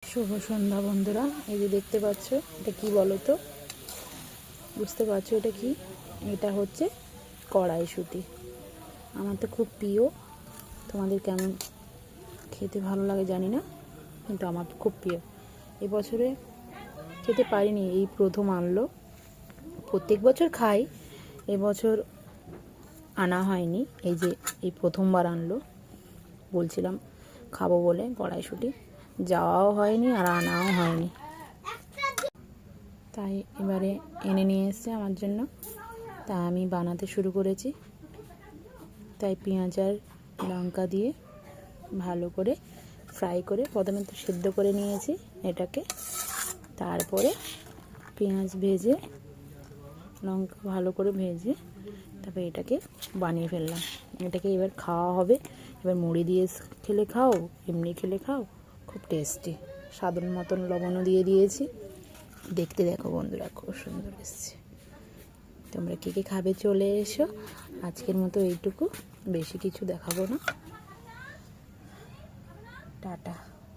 শুভ সন্ধ্যা বন্ধুরা। এই যে দেখতে পাচ্ছ, এটা কি বলো তো? বুঝতে পারছো এটা কি? এটা হচ্ছে কড়াইশুঁটি। আমার তো খুব প্রিয়। তোমাদের কেমন খেতে ভালো লাগে জানি না, কিন্তু আমার খুব প্রিয়। এবছরে খেতে পারিনি, এই প্রথম আনলো। প্রত্যেক বছর খাই, এবছর আনা হয়নি। এই যে এই প্রথমবার আনলো, বলছিলাম খাবো বলে কড়াইশুঁটি, যাওয়াও হয়নি আর আনাও হয়নি। তাই এবারে এনে নিয়ে এসছে আমার জন্য, তা আমি বানাতে শুরু করেছি। তাই পেঁয়াজ আর লঙ্কা দিয়ে ভালো করে ফ্রাই করে, প্রথমে তো সেদ্ধ করে নিয়েছি এটাকে, তারপরে পেঁয়াজ ভেজে লঙ্কা ভালো করে ভেজে তারপরে এটাকে বানিয়ে ফেললাম। এটাকে এবার খাওয়া হবে। এবার মুড়ি দিয়ে খেলে খাও, এমনি খেলে খাও, খুব টেস্টি। স্বাদ মতন লবণও দিয়ে দিয়েছি। দেখতে দেখো বন্ধুরা, খুব সুন্দর এসছে। তোমরা কে কে খাবে চলে এসো। আজকের মতো এইটুকু, বেশি কিছু দেখাবো না। টাটা।